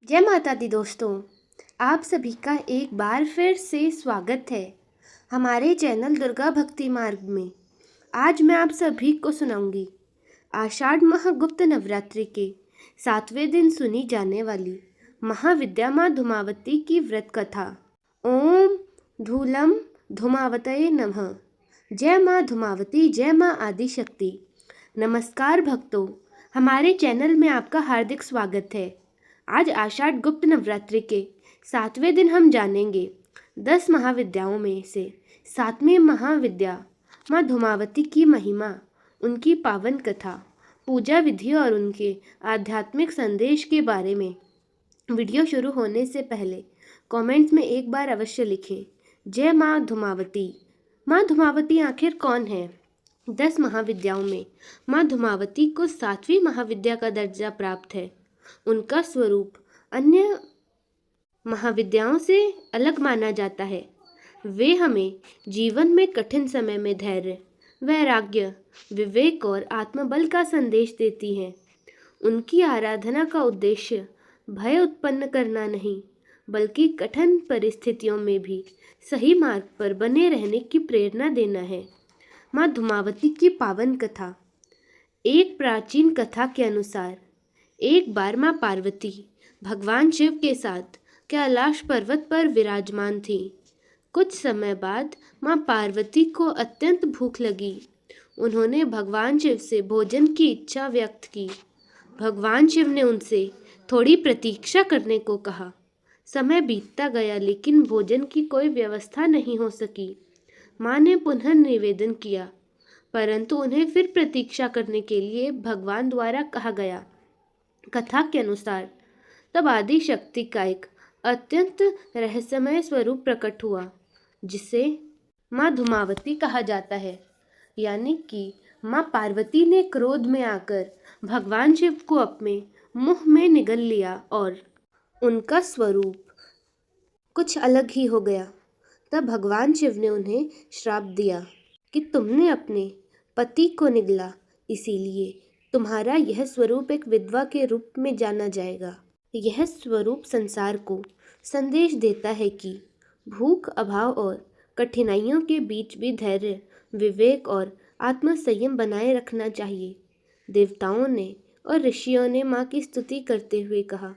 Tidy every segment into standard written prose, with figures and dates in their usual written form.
जय माता दी दोस्तों, आप सभी का एक बार फिर से स्वागत है हमारे चैनल दुर्गा भक्ति मार्ग में। आज मैं आप सभी को सुनाऊंगी आषाढ़ माह गुप्त नवरात्रि के 7वें दिन सुनी जाने वाली महाविद्या माँ धूमावती की व्रत कथा। ओम धूलम धूमावतये नमः। जय माँ धूमावती, जय माँ आदिशक्ति। नमस्कार भक्तों, हमारे चैनल में आपका हार्दिक स्वागत है। आज आषाढ़ गुप्त नवरात्रि के 7वें दिन हम जानेंगे 10 महाविद्याओं में से 7वीं महाविद्या माँ धूमावती की महिमा, उनकी पावन कथा, पूजा विधि और उनके आध्यात्मिक संदेश के बारे में। वीडियो शुरू होने से पहले कमेंट्स में एक बार अवश्य लिखें, जय माँ धूमावती। माँ धूमावती आखिर कौन है? 10 महाविद्याओं में माँ धूमावती को 7वीं महाविद्या का दर्जा प्राप्त है। उनका स्वरूप अन्य महाविद्याओं से अलग माना जाता है। वे हमें जीवन में कठिन समय में धैर्य, वैराग्य, विवेक और आत्मबल का संदेश देती हैं। उनकी आराधना का उद्देश्य भय उत्पन्न करना नहीं, बल्कि कठिन परिस्थितियों में भी सही मार्ग पर बने रहने की प्रेरणा देना है। माँ धूमावती की पावन कथा। एक प्राचीन कथा के अनुसार एक बार माँ पार्वती भगवान शिव के साथ कैलाश पर्वत पर विराजमान थी। कुछ समय बाद माँ पार्वती को अत्यंत भूख लगी। उन्होंने भगवान शिव से भोजन की इच्छा व्यक्त की। भगवान शिव ने उनसे थोड़ी प्रतीक्षा करने को कहा। समय बीतता गया, लेकिन भोजन की कोई व्यवस्था नहीं हो सकी। माँ ने पुनः निवेदन किया, परंतु उन्हें फिर प्रतीक्षा करने के लिए भगवान द्वारा कहा गया। कथा के अनुसार तब आदि शक्ति का एक अत्यंत रहस्यमय स्वरूप प्रकट हुआ, जिसे माँ धूमावती कहा जाता है। यानी कि माँ पार्वती ने क्रोध में आकर भगवान शिव को अपने मुंह में निगल लिया और उनका स्वरूप कुछ अलग ही हो गया। तब भगवान शिव ने उन्हें श्राप दिया कि तुमने अपने पति को निगला, इसीलिए तुम्हारा यह स्वरूप एक विधवा के रूप में जाना जाएगा। यह स्वरूप संसार को संदेश देता है कि भूख, अभाव और कठिनाइयों के बीच भी धैर्य, विवेक और आत्मसंयम बनाए रखना चाहिए। देवताओं ने और ऋषियों ने माँ की स्तुति करते हुए कहा,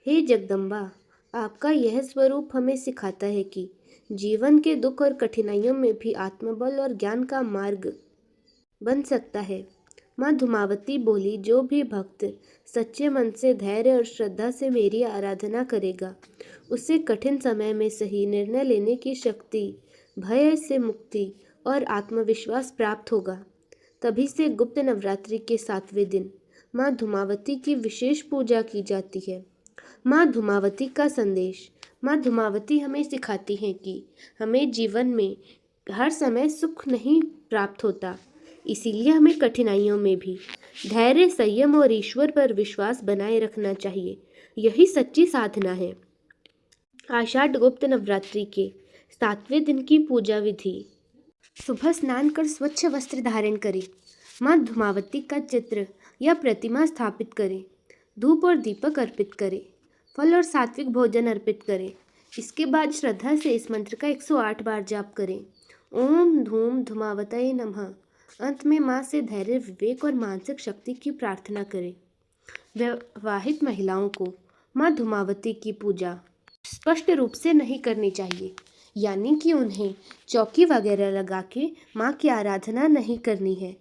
हे जगदम्बा, आपका यह स्वरूप हमें सिखाता है कि जीवन के दुख और कठिनाइयों में भी आत्मबल और ज्ञान का मार्ग बन सकता है। माँ धूमावती बोली, जो भी भक्त सच्चे मन से, धैर्य और श्रद्धा से मेरी आराधना करेगा, उसे कठिन समय में सही निर्णय लेने की शक्ति, भय से मुक्ति और आत्मविश्वास प्राप्त होगा। तभी से गुप्त नवरात्रि के 7वें दिन माँ धूमावती की विशेष पूजा की जाती है। माँ धूमावती का संदेश। माँ धूमावती हमें सिखाती हैं कि हमें जीवन में हर समय सुख नहीं प्राप्त होता, इसीलिए हमें कठिनाइयों में भी धैर्य, संयम और ईश्वर पर विश्वास बनाए रखना चाहिए। यही सच्ची साधना है। आषाढ़ गुप्त नवरात्रि के 7वें दिन की पूजा विधि। सुबह स्नान कर स्वच्छ वस्त्र धारण करें। माँ धूमावती का चित्र या प्रतिमा स्थापित करें। धूप और दीपक अर्पित करें। फल और सात्विक भोजन अर्पित करें। इसके बाद श्रद्धा से इस मंत्र का 108 बार जाप करें। ओम धूम धूमावतये नमः। अंत में माँ से धैर्य, विवेक और मानसिक शक्ति की प्रार्थना करें। विवाहित महिलाओं को माँ धूमावती की पूजा स्पष्ट रूप से नहीं करनी चाहिए, यानी कि उन्हें चौकी वगैरह लगा के माँ की आराधना नहीं करनी है।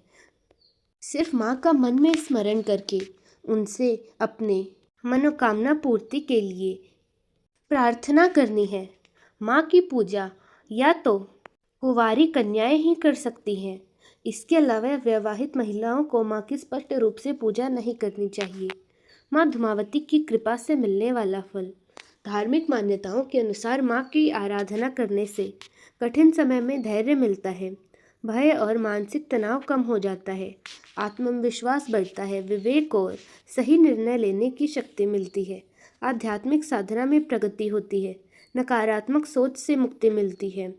सिर्फ माँ का मन में स्मरण करके उनसे अपने मनोकामना पूर्ति के लिए प्रार्थना करनी है। माँ की पूजा या तो कुंवारी कन्याएं ही कर सकती हैं। इसके अलावा विवाहित महिलाओं को माँ की स्पष्ट रूप से पूजा नहीं करनी चाहिए। माँ धूमावती की कृपा से मिलने वाला फल। धार्मिक मान्यताओं के अनुसार माँ की आराधना करने से कठिन समय में धैर्य मिलता है, भय और मानसिक तनाव कम हो जाता है, आत्मविश्वास बढ़ता है, विवेक और सही निर्णय लेने की शक्ति मिलती है, आध्यात्मिक साधना में प्रगति होती है, नकारात्मक सोच से मुक्ति मिलती है।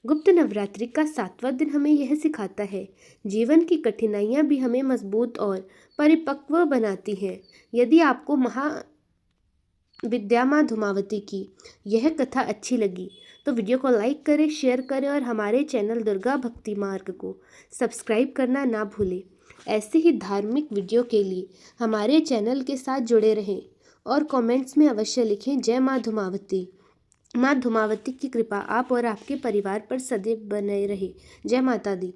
गुप्त नवरात्रि का 7वां दिन हमें यह सिखाता है, जीवन की कठिनाइयाँ भी हमें मजबूत और परिपक्व बनाती हैं। यदि आपको विद्या माँ धूमावती की यह कथा अच्छी लगी तो वीडियो को लाइक करें, शेयर करें और हमारे चैनल दुर्गा भक्ति मार्ग को सब्सक्राइब करना ना भूलें। ऐसे ही धार्मिक वीडियो के लिए हमारे चैनल के साथ जुड़े रहें और कमेंट्स में अवश्य लिखें जय माँ धूमावती। माँ धूमावती की कृपा आप और आपके परिवार पर सदैव बने रहे। जय माता दी।